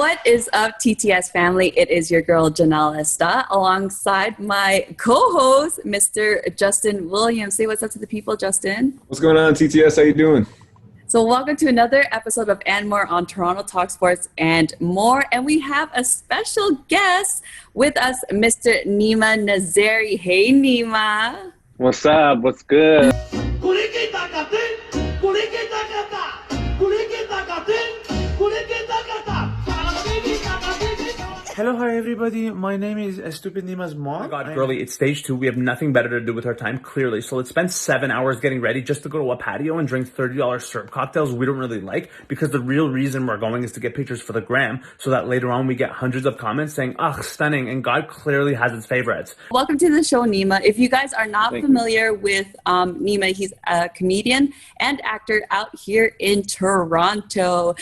What is up, TTS family? It is your girl, Janelle Estaa, alongside my co-host, Mr. Justen Williams. Say what's up to the people, Justen. What's going on, TTS? How you doing? So welcome to another episode of And More on Toronto Talk Sports and More. And we have a special guest with us, Mr. Neema Nazeri. Hey, Nima. What's up? What's good? Hello, hi everybody. My name is Stupid Nima's mom. Oh my God, girlie, it's stage 2. We have nothing better to do with our time, clearly. So let's spend 7 hours getting ready just to go to a patio and drink $30 syrup cocktails we don't really like, because the real reason we're going is to get pictures for the gram, so that later on we get hundreds of comments saying, "Ugh, stunning," and God clearly has its favorites. Welcome to the show, Nima. If you guys are not familiar with Nima, he's a comedian and actor out here in Toronto.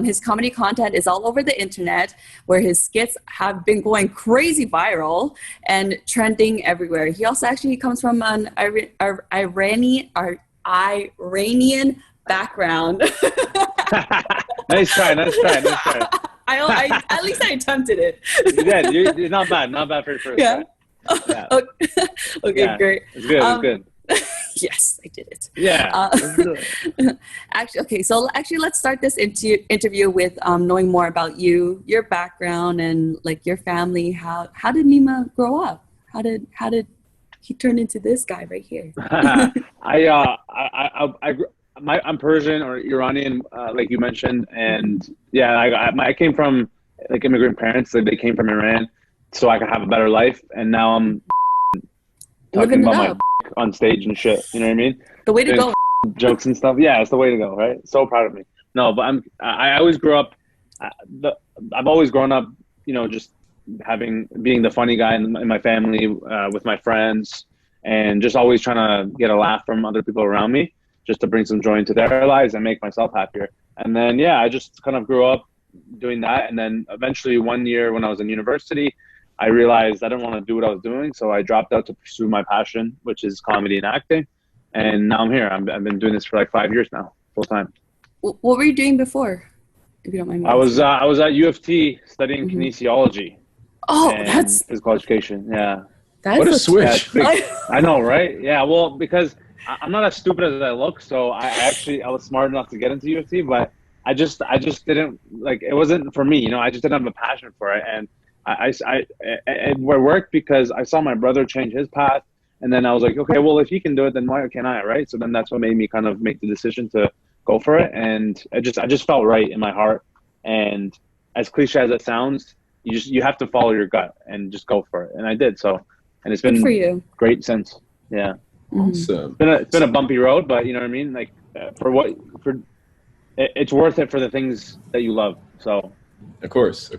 His comedy content is all over the internet, where his skits have been going crazy viral and trending everywhere. He also actually comes from an Iranian background. Nice try. At least I attempted it. Yeah, you're not bad for your first try. Yeah. Okay, yeah. Great. It's good. It's good. Yes, I did it. Yeah. Actually, let's start this interview with knowing more about you, your background, and like your family. How did Nima grow up? How did he turn into this guy right here? I'm Persian or Iranian, like you mentioned, and yeah, I came from like immigrant parents. Like they came from Iran, so I could have a better life. And now I'm talking about my on stage and shit. You know what I mean? The way to go. Jokes and stuff. Yeah, it's the way to go, right? So proud of me. No, but I always grew up. I've always grown up, you know, just being the funny guy in my family, with my friends, and just always trying to get a laugh from other people around me, just to bring some joy into their lives and make myself happier. And then, yeah, I just kind of grew up doing that. And then eventually one year when I was in university, I realized I didn't want to do what I was doing. So I dropped out to pursue my passion, which is comedy and acting. And now I'm here. I've been doing this for like 5 years now, full time. What were you doing before, if you don't mind me asking? I was at U of T studying kinesiology. Oh, that's physical education. Yeah. That's what a switch. I know, right? Yeah. Well, because I'm not as stupid as I look. So I was smart enough to get into U of T, but I just didn't like, it wasn't for me, you know, I just didn't have a passion for it. And it worked because I saw my brother change his path, and then I was like, okay, well, if he can do it, then why can't I, right? So then that's what made me kind of make the decision to go for it, and I just felt right in my heart. And as cliche as it sounds, you have to follow your gut and just go for it, and I did. So, and it's been for you. Great since, yeah. Awesome. It's been a bumpy road, but you know what I mean. Like it's worth it for the things that you love. So. Of course.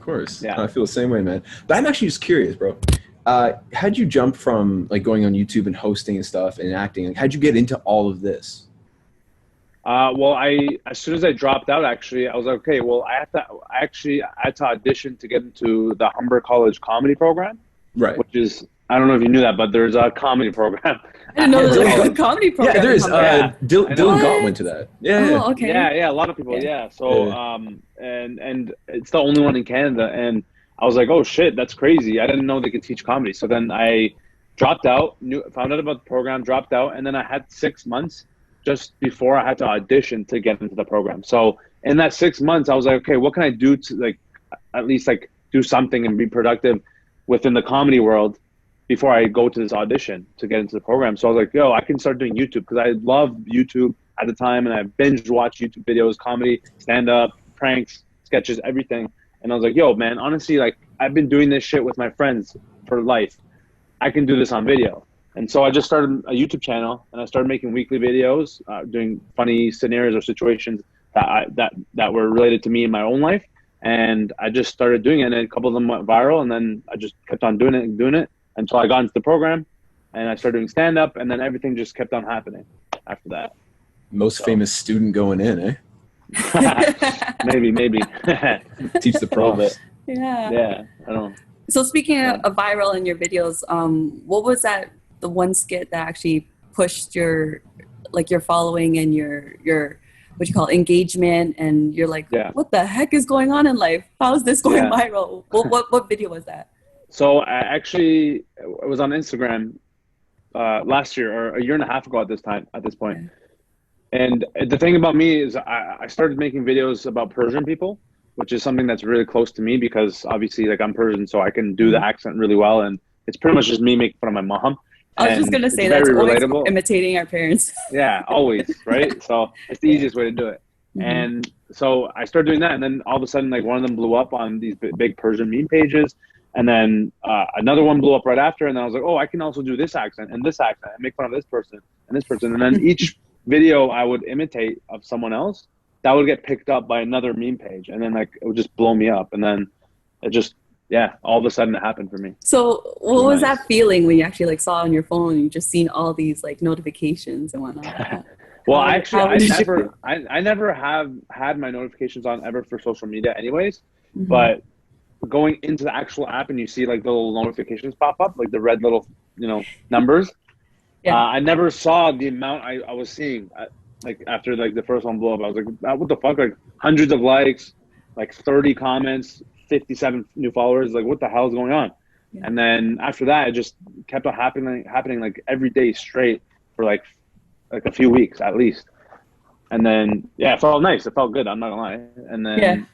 Yeah. I feel the same way, man. But I'm actually just curious, bro. How'd you jump from like going on YouTube and hosting and stuff and acting? Like, how'd you get into all of this? Well, as soon as I dropped out, actually, I was like, okay, well, I had to audition to get into the Humber College comedy program. Right. Which is, I don't know if you knew that, but there's a comedy program. I didn't know there was a comedy program. Yeah, there is. Dylan Gott went to that. Yeah. Oh, okay. Yeah, a lot of people. Yeah. So, and it's the only one in Canada. And I was like, oh shit, that's crazy. I didn't know they could teach comedy. So then I dropped out, found out about the program, dropped out, and then I had 6 months just before I had to audition to get into the program. So in that 6 months, I was like, okay, what can I do to like at least like do something and be productive within the comedy world before I go to this audition to get into the program. So I was like, yo, I can start doing YouTube, because I loved YouTube at the time, and I binge watched YouTube videos, comedy, stand-up, pranks, sketches, everything. And I was like, yo, man, honestly, like I've been doing this shit with my friends for life. I can do this on video. And so I just started a YouTube channel, and I started making weekly videos, doing funny scenarios or situations that were related to me in my own life. And I just started doing it, and a couple of them went viral, and then I just kept on doing it until I got into the program, and I started doing stand-up, and then everything just kept on happening after that. Most famous student going in, eh? Maybe. Teach the profs. Yeah, I don't know. So speaking of viral in your videos, what was the one skit that actually pushed your following and your what you call engagement, and you're like, what the heck is going on in life? How is this going viral? What video was that? So it was on Instagram last year or a year and a half ago at this point. And the thing about me is I started making videos about Persian people, which is something that's really close to me because obviously like I'm Persian, so I can do the accent really well. And it's pretty much just me making fun of my mom. I was just going to say that's always relatable. Imitating our parents. Yeah, always, right? So it's the easiest way to do it. And so I started doing that, and then all of a sudden, like one of them blew up on these big Persian meme pages, and then another one blew up right after, and then I was like, oh, I can also do this accent and make fun of this person and this person, and then each video I would imitate of someone else, that would get picked up by another meme page, and then like it would just blow me up, and then it just all of a sudden it happened for me. So what was that feeling when you actually like saw on your phone and you just seen all these like notifications and whatnot? Well, I never have had my notifications on ever for social media anyways, but going into the actual app and you see like the little notifications pop up, like the red little, numbers. I never saw the amount I was seeing like after like the first one blew up. I was like, what the fuck? Like hundreds of likes, like 30 comments, 57 new followers. Like what the hell is going on? And then after that, it just kept on happening like every day straight for like a few weeks at least. And then, it felt nice. It felt good. I'm not gonna lie. And then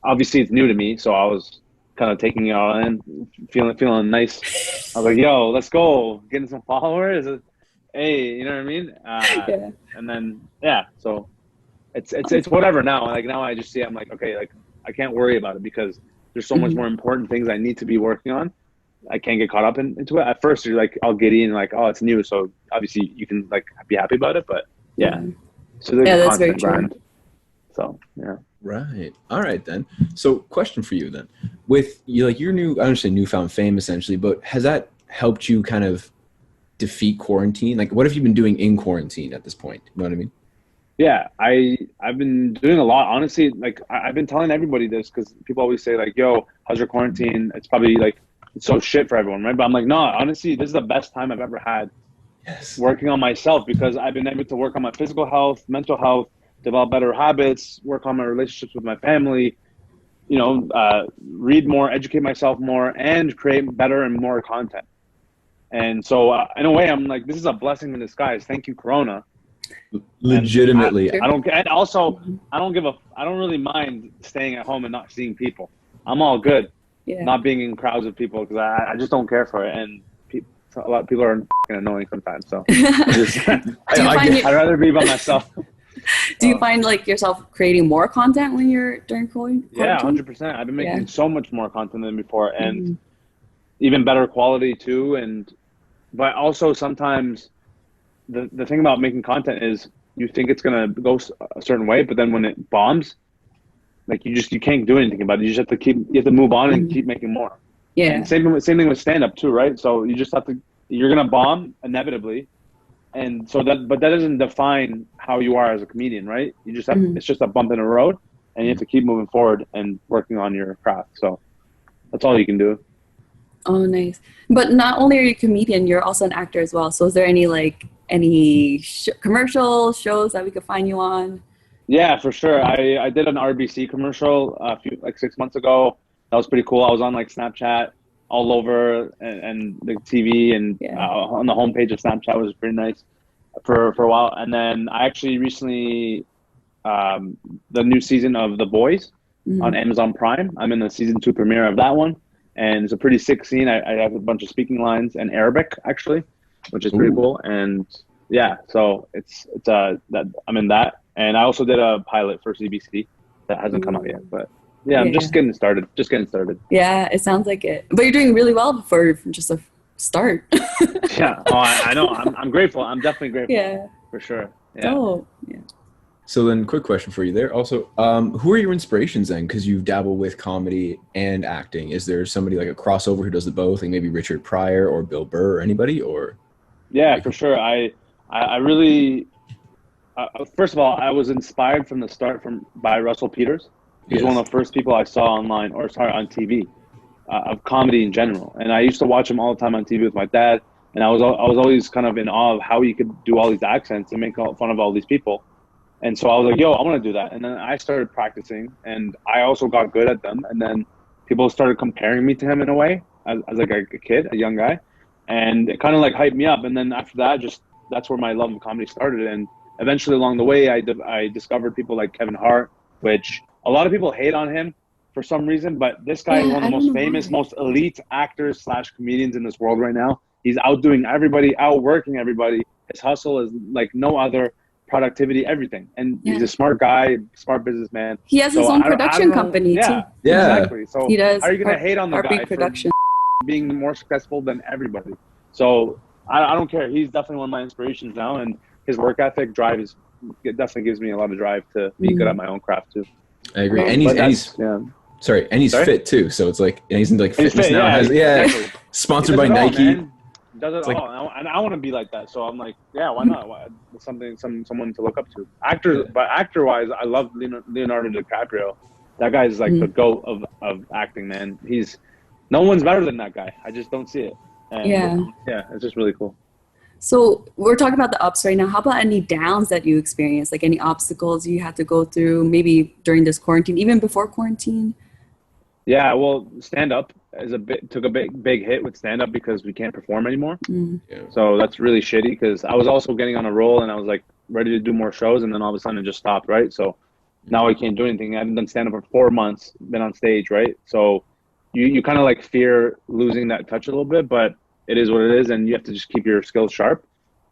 obviously it's new to me. So I was kind of taking it all in, feeling nice. I was like, yo, let's go. Getting some followers. Hey, you know what I mean? And then, so it's whatever now. Like now I just see, I'm like, okay, like I can't worry about it because there's so much more important things I need to be working on. I can't get caught up into it. At first you're like all giddy and like, oh, it's new. So obviously you can like be happy about it, but so there's a that's very constant true. grind. So, Right. All right, then. So question for you then. With you, like your I don't say newfound fame essentially, but has that helped you kind of defeat quarantine? Like what have you been doing in quarantine at this point? You know what I mean? Yeah, I've been doing a lot, honestly. Like I've been telling everybody this because people always say like, yo, how's your quarantine? It's probably like, it's so shit for everyone, right? But I'm like, no, honestly, this is the best time I've ever had working on myself because I've been able to work on my physical health, mental health, develop better habits, work on my relationships with my family, read more, educate myself more, and create better and more content. And so in a way, I'm like, this is a blessing in disguise. Thank you, Corona. Legitimately. I don't really mind staying at home and not seeing people. I'm all good. Not being in crowds of people because I just don't care for it, and a lot of people are fucking annoying sometimes. So I'd rather be by myself. Do you find like yourself creating more content when you're during quarantine? Yeah, 100%. I've been making so much more content than before, and even better quality too. But also sometimes the thing about making content is you think it's gonna go a certain way, but then when it bombs, like you can't do anything about it. You just have to move on and keep making more. Yeah. And same thing with stand up too, right? So you just have to, you're gonna bomb inevitably, and so but that doesn't define how you are as a comedian, right? You just have it's just a bump in the road, and you have to keep moving forward and working on your craft. So that's all you can do. Oh, nice. But not only are you a comedian, you're also an actor as well. So is there any commercial shows that we could find you on? Yeah, for sure. I did an RBC commercial like 6 months ago. That was pretty cool. I was on like Snapchat all over and the TV and on the homepage of Snapchat was pretty nice for a while. And then I actually recently, the new season of The Boys on Amazon Prime. I'm in the season 2 premiere of that one. And it's a pretty sick scene. I have a bunch of speaking lines in Arabic actually, which is pretty cool. And so it's that I'm in that. And I also did a pilot for CBC that hasn't come out yet, but I'm just getting started. Yeah, it sounds like it. But you're doing really well for just a start. I know. I'm grateful. I'm definitely grateful. Yeah, for sure. Yeah. Oh, yeah. So then, quick question for you there. Also, who are your inspirations then? Because you dabble with comedy and acting. Is there somebody like a crossover who does the both, like maybe Richard Pryor or Bill Burr or anybody? Or for sure. I really. First of all, I was inspired from the start by Russell Peters. He's one of the first people I saw on TV, of comedy in general. And I used to watch him all the time on TV with my dad. And I was always kind of in awe of how he could do all these accents and make fun of all these people. And so I was like, yo, I want to do that. And then I started practicing, and I also got good at them. And then people started comparing me to him in a way, as like a kid, a young guy. And it kind of like hyped me up. And then after that, that's where my love of comedy started. And eventually along the way, I discovered people like Kevin Hart, which a lot of people hate on him for some reason. But this guy is one of the most famous, most elite actors / comedians in this world right now. He's outdoing everybody, outworking everybody. His hustle is like no other. Productivity, everything, and he's a smart guy, smart businessman. He has his own production company too. Yeah, exactly. So he does. How are you gonna hate on the guy production for being more successful than everybody? So I don't care. He's definitely one of my inspirations now, and his work ethic, drive it definitely gives me a lot of drive to be good at my own craft too. I agree, and he's fit too. So it's like, and he's into like fitness now. Exactly. Sponsored by Nike. Does it all, and I want to be like that. So I'm like, yeah, why not? It's someone to look up to. Actor-wise, I love Leonardo DiCaprio. That guy's like the GOAT of acting, man. No one's better than that guy. I just don't see it. And yeah, it's just really cool. So we're talking about the ups right now. How about any downs that you experienced? Like any obstacles you had to go through, maybe during this quarantine, even before quarantine? Yeah, well, stand-up took a big hit with stand-up because we can't perform anymore. So that's really shitty because I was also getting on a roll and I was like ready to do more shows, and then all of a sudden it just stopped, right? So now I can't do anything. I haven't done stand-up for 4 months, been on stage, right? So you kind of like fear losing that touch a little bit, but it is what it is, and you have to just keep your skills sharp.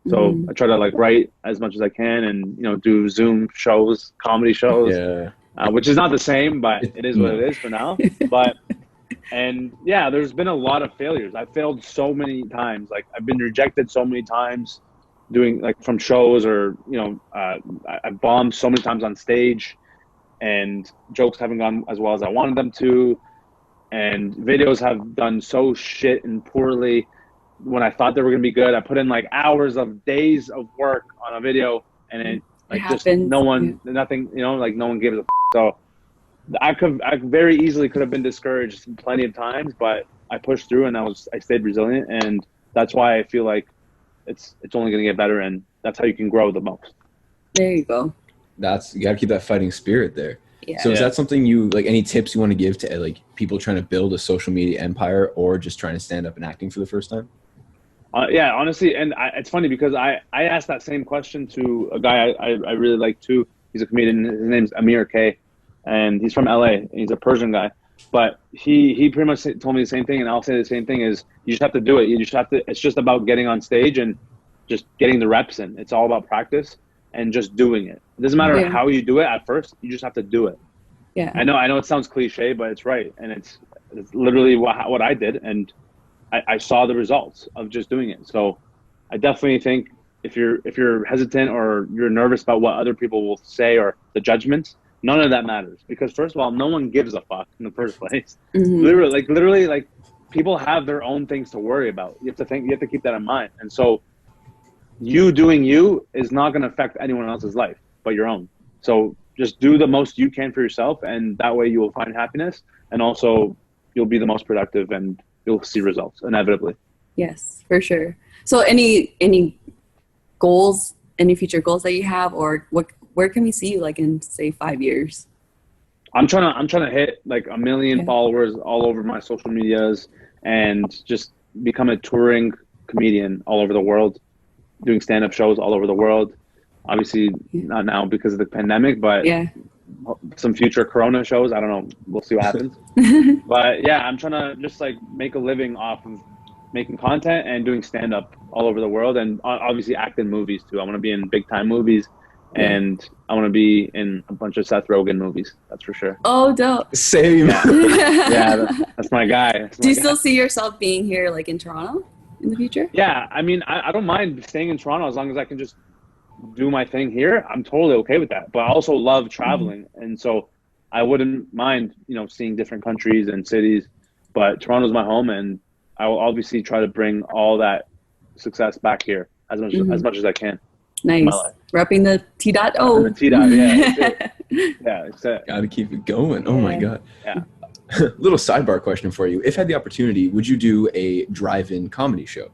So I try to like write as much as I can and, do Zoom shows, comedy shows. Which is not the same, but it is what it is for now. And there's been a lot of failures. I failed so many times. Like I've been rejected so many times doing like from shows or, I bombed so many times on stage and jokes haven't gone as well as I wanted them to. And videos have done so shit and poorly when I thought they were going to be good. I put in like hours of days of work on a video and it just nothing, like no one gives a So I very easily could have been discouraged plenty of times, but I pushed through and I stayed resilient, and that's why I feel like it's only going to get better, and that's how you can grow the most. There you go. You got to keep that fighting spirit there. Yeah. So is that something any tips you want to give to like people trying to build a social media empire or just trying to stand up and acting for the first time? Yeah, honestly, and it's funny because I asked that same question to a guy I really like too. He's a comedian. His name's Amir K, and he's from LA. And he's a Persian guy, but he pretty much told me the same thing, and I'll say the same thing: is you just have to do it. You just have to. It's just about getting on stage and just getting the reps in. It's all about practice and just doing it. It doesn't matter how you do it at first. You just have to do it. Yeah, I know it sounds cliche, but it's right, and it's literally what I did, and I saw the results of just doing it. So I definitely think if you're hesitant or you're nervous about what other people will say or the judgments, none of that matters, because first of all, no one gives a fuck in the first place. Literally, like people have their own things to worry about. You have to keep that in mind. And so you doing you is not going to affect anyone else's life but your own. So just do the most you can for yourself, and that way you will find happiness, and also you'll be the most productive and you'll see results inevitably. Yes, for sure. So any goals, any future goals that you have, or where can we see you like in say 5 years? I'm trying to hit like 1 million followers all over my social medias and just become a touring comedian all over the world, doing stand-up shows all over the world. Obviously not now because of the pandemic, but some future Corona shows. I don't know. We'll see what happens. But yeah, I'm trying to just like make a living off of making content and doing stand-up all over the world, and obviously act in movies too. I want to be in big-time movies, and I want to be in a bunch of Seth Rogen movies. That's for sure. Oh, dope. Same. Yeah, that's my guy. Do you still see yourself being here like in Toronto in the future? Yeah, I mean, I don't mind staying in Toronto as long as I can just do my thing here. I'm totally okay with that. But I also love traveling, and so I wouldn't mind, seeing different countries and cities. But Toronto's my home, and I will obviously try to bring all that success back here as much as I can. Nice. Repping the T.O. The T.O. Yeah. Yeah, it's it. Gotta keep it going. Oh my God. Yeah. Little sidebar question for you. If had the opportunity, would you do a drive-in comedy show?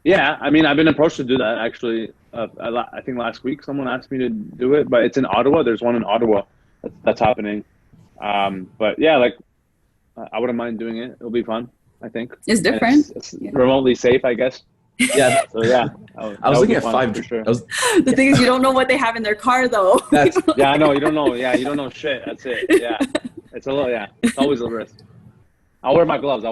Yeah, I mean, I've been approached to do that actually. I think last week someone asked me to do it, but it's in Ottawa. There's one in Ottawa that's happening. But yeah, like I wouldn't mind doing it. It'll be fun, I think. It's different. It's remotely safe, I guess. Yeah. So yeah, I was looking at five. for sure. The thing is, you don't know what they have in their car, though. Yeah, I know. You don't know. Yeah, you don't know shit. That's it. Yeah, it's a little. Yeah, it's always a risk. I'll wear my gloves.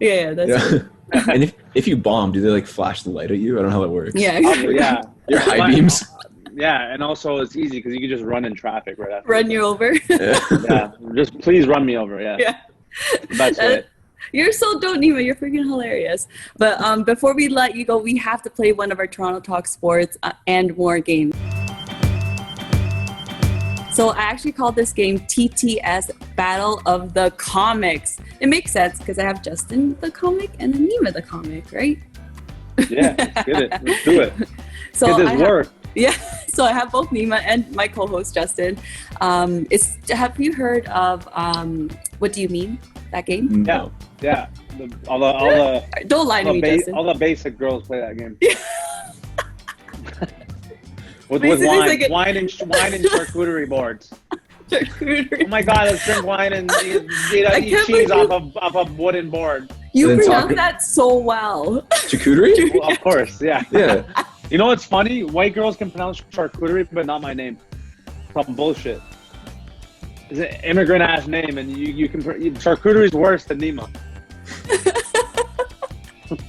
Yeah, that's it. And if you bomb, do they like flash the light at you? I don't know how that works. Yeah. Yeah. Your high beams. Yeah, and also it's easy because you can just run in traffic right after. Run you over. Yeah, just please run me over. Yeah. Yeah. That's it. You're so dope, Nima. You're freaking hilarious. But before we let you go, we have to play one of our Toronto Talk Sports and more games. So I actually called this game TTS Battle of the Comics. It makes sense because I have Justen the comic and then Nima the comic, right? Yeah, let's get it. Let's do it. So Get this work. Yeah, so I have both Nima and my co-host Justen. Have you heard of What Do You Mean? That game? No. Yeah. All the Don't lie to me, Justen. all the basic girls play that game. with Basically, wine, it's like wine and charcuterie boards. Charcuterie. Oh my God! Let's drink wine and eat cheese off a wooden board. You Then pronounce soccer- that so well. Charcuterie? Well, of course, yeah. Yeah. You know what's funny? White girls can pronounce charcuterie, but not my name. Some bullshit. It's an immigrant ass name, and you can charcuterie's worse than Nima.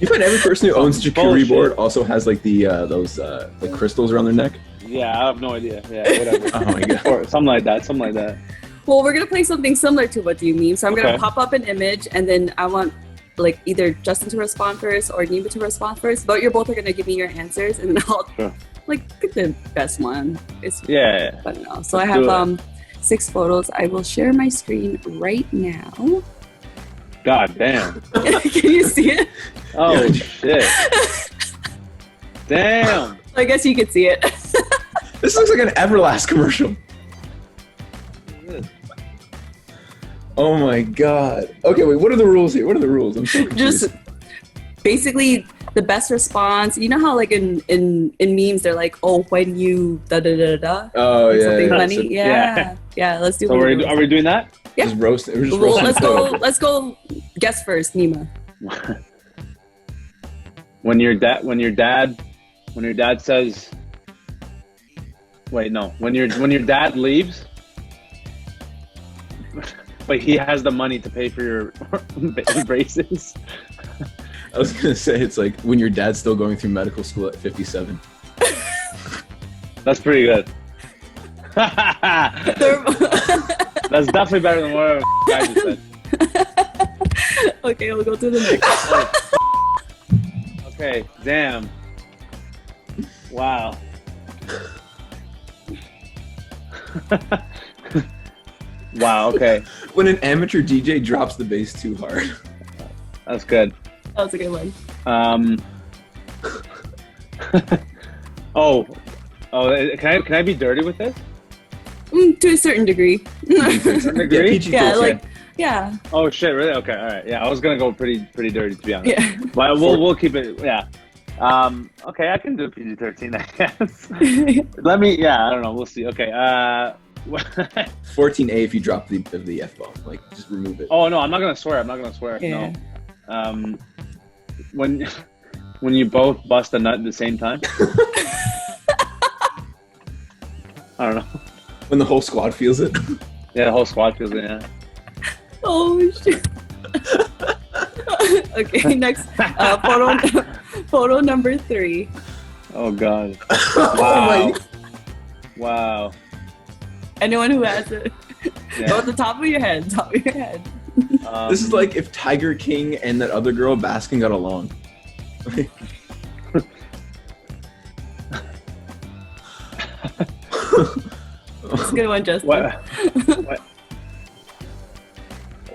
You find every person who owns a charcuterie Bullshit. board also has like those like crystals around their neck. Yeah, I have no idea. Yeah, whatever. Oh my God. Or something like that. Well, we're gonna play something similar to What Do You Mean? So I'm gonna Okay. pop up an image, and then I want like either Justen to respond first or Nima to respond first. But you're both are gonna give me your answers, and then I'll Sure. like pick the best one. It's Yeah. fun now. So Let's I do have it. 6 photos. I will share my screen right now. God damn. Can you see it? Oh Yeah. shit. Damn. I guess you can see it. This looks like an Everlast commercial. Oh my God. Okay, wait. What are the rules here? What are the rules? I'm so confused. Just basically the best response. You know how like in memes they're like, oh, when you da da da da. Oh Like yeah. something yeah. funny. So- Yeah. Yeah. Let's do. So one of are those. we doing that? Yeah. Just roast. We're just Well, roasting. let's go. Guess first, Nima. When your dad says, wait, no. When your dad leaves, but he has the money to pay for your braces. I was gonna say it's like when your dad's still going through medical school at 57. That's pretty good. That's definitely better than what I just said. Okay, we'll go to the next. Okay, damn. Wow. Wow, okay. When an amateur DJ drops the bass too hard. That's good. That was a good one. Oh, can I be dirty with this? To a certain degree. Agree? PG Yeah, tips, like yeah. Oh shit, really? Okay, all right. Yeah, I was gonna go pretty dirty to be honest. Yeah. But we'll keep it. Yeah. Okay, I can do PG-13, I guess. Let me. Yeah, I don't know. We'll see. Okay. 14A if you drop the F bomb. Like just remove it. Oh no, I'm not gonna swear. Yeah. No. When you both bust a nut at the same time. I don't know. When the whole squad feels it. Yeah, the whole squad feels it. Yeah. Oh shit. Okay, next photo number 3. Oh god. Oh Wow. Wow. Anyone who has it. Yeah. Go at the top of your head. This is like if Tiger King and that other girl Baskin got along. It's a good one, Justin.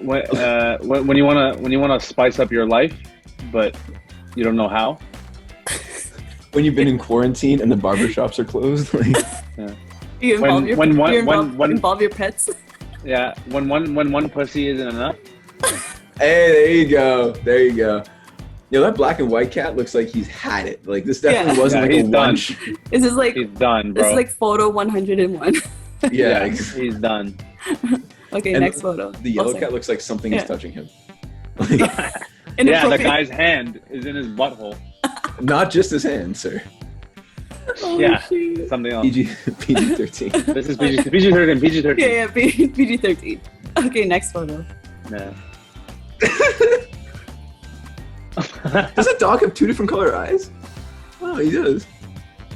When you wanna spice up your life, but you don't know how. When you've been in quarantine and the barbershops are closed. Like, You involve when your pets. Yeah, when one pussy isn't enough. hey, there you go. Yo, that black and white cat looks like he's had it. Like this definitely wasn't like a he's done. lunch. This is like He's done, bro. This is like photo 101. Yeah. He's done. Okay, And next photo. The yellow sorry. cat looks like something is Yeah. touching him. Yeah, the Inappropriate. guy's hand is in his butthole. Not just his hand, sir. Oh, Yeah. shit. Something else. PG-13. This is PG-13. PG-13. Yeah, PG-13. Okay, next photo. Yeah. Does a dog have two different color eyes? Oh, he does.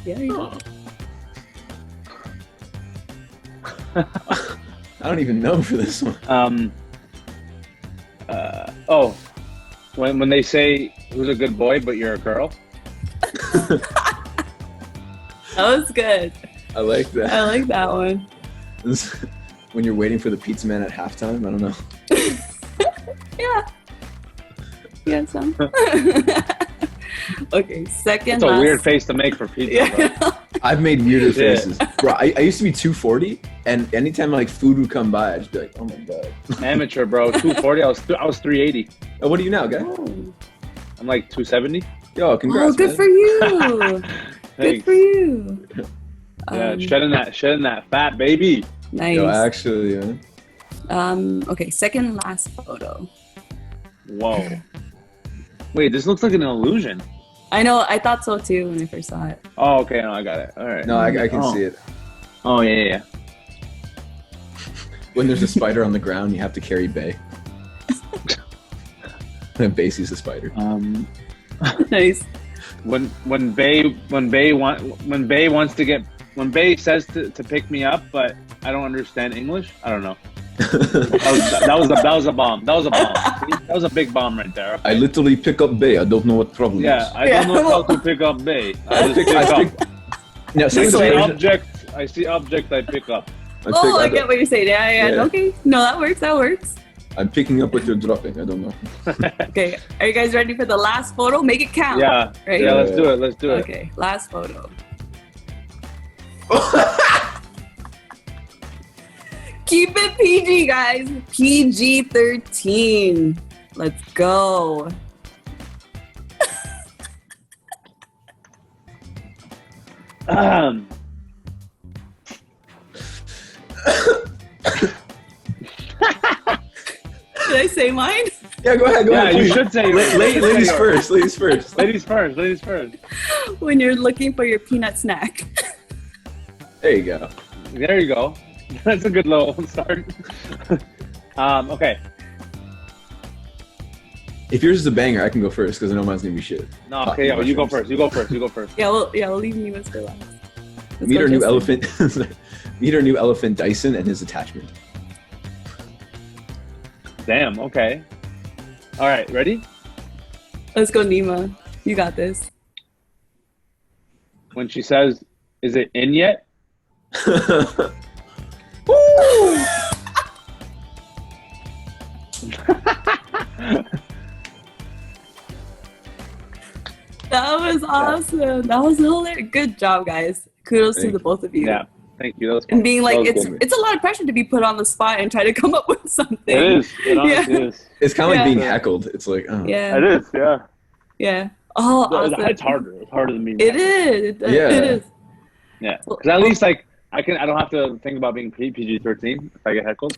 Yeah, you Oh. I don't even know for this one. When they say who's a good boy, but you're a girl. That was good. I like that. I like that one. When you're waiting for the pizza man at halftime, I don't know. Yeah. Yeah, some. Okay, second. It's a last. weird face to make for pizza, bro. Yeah. I've made weirder Yeah. faces. Bro, I used to be 240, and anytime like food would come by, I'd just be like, oh my god. Amateur, bro. 240. I was 380. Oh, what are you now, guy? Oh, I'm like 270. Yo, congrats, good man. for you. Good Thanks. for you. Yeah, shedding that fat, baby. Nice. Yo, actually, Okay, second last photo. Whoa. Wait, this looks like an illusion. I know, I thought so too when I first saw it. Oh, okay. No, I got it. All right. no, I can Oh. see it. Oh, yeah. When there's a spider on the ground, you have to carry Bay. And Bay sees the spider. Nice. When Bay says to pick me up, but I don't understand English. I don't know. That was a bomb. That was a bomb. See? That was a big bomb right there. I literally pick up Bay. I don't know what problem Yeah, is. I don't know how to pick up Bay. I just pick up. Now, I same see version. object. I see object. I pick up. I get what you're saying. Yeah. Yeah. Okay. No, that works. I'm picking up what you're dropping. I don't know. Okay. Are you guys ready for the last photo? Make it count. Yeah. Right? Yeah. Let's do it. Let's do it. Okay. Last photo. Keep it PG, guys. PG-13. Let's go. Did I say mine? Yeah, go ahead. Yeah, you please. should say Ladies first. Ladies first. Ladies first. Ladies first. When you're looking for your peanut snack. There you go. There you go. That's a good little start. Okay. If yours is a banger, I can go first because I know mine's gonna be shit. No, okay, yeah, you go Mushrooms. first. You go first. You go first. Yeah, we'll leave Neema's for last. Let's Meet go, our new Justen. elephant. Meet our new elephant, Dyson, and his attachment. Damn. Okay. All right. Ready? Let's go, Nima. You got this. When she says, "Is it in yet?" That was awesome. That was hilarious. Good job, guys. Kudos to Thank the both of you. Yeah. Thank you. That was And being like, that was good. it's a lot of pressure to be put on the spot and try to come up with something. It is. It honestly is. It's kind of Yeah. like being heckled. It's like, oh. Yeah. It is. Yeah. Yeah. Oh, awesome. It's harder. It's harder than being. It is. Yeah. It is. Yeah. Because at least like I don't have to think about being PG-13 if I get heckled.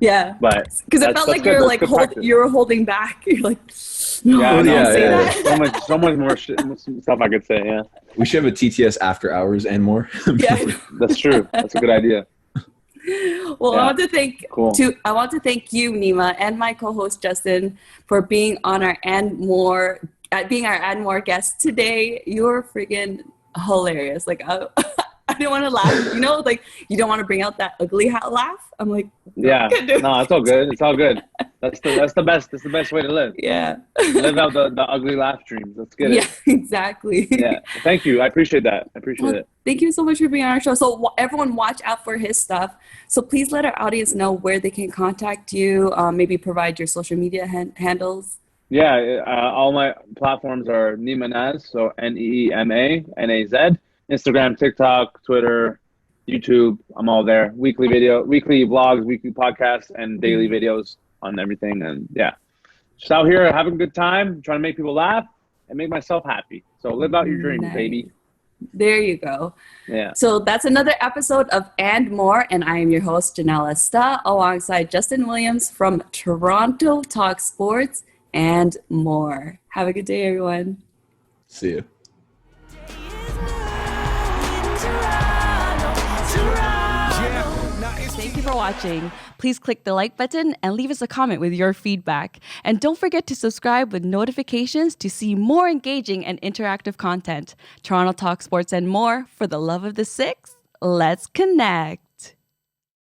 Yeah. But Because it that's- felt that's like good. you're That's like good practice. you were holding back. You're like, no, Yeah, don't no, say yeah. that. so much more shit, stuff I could say. Yeah, We should have a TTS after hours and more. Yeah. that's true. That's a good idea. Well, Yeah. I want to thank Cool. I want to thank you, Nima, and my co-host Justin for being on our being our and more guest today. You're freaking hilarious. Like I didn't want to laugh. You know, like you don't want to bring out that ugly laugh. I'm like, no, Yeah, I can't do it. no, it's all good. It's all good. That's the best. That's the best way to live. Yeah. Live out the ugly laugh dreams. Let's get Yeah, it. exactly. Yeah. Thank you. I appreciate that. I appreciate Well, it. thank you so much for being on our show. So everyone watch out for his stuff. So please let our audience know where they can contact you, maybe provide your social media handles. Yeah, all my platforms are Neema Naz, so NeemaNaz. Instagram, TikTok, Twitter, YouTube. I'm all there. Weekly vlogs, weekly podcasts, and daily videos on everything. And yeah, just out here having a good time, trying to make people laugh and make myself happy. So live out your dreams, Nice. baby. There you go. Yeah. So that's another episode of And More, and I am your host, Janelle Estaa, alongside Justin Williams from Toronto Talk Sports and More. Have a good day, everyone. See you. Thank you for watching. Please click the like button and leave us a comment with your feedback. And don't forget to subscribe with notifications to see more engaging and interactive content. Toronto Talk Sports and More. For the love of the six, let's connect.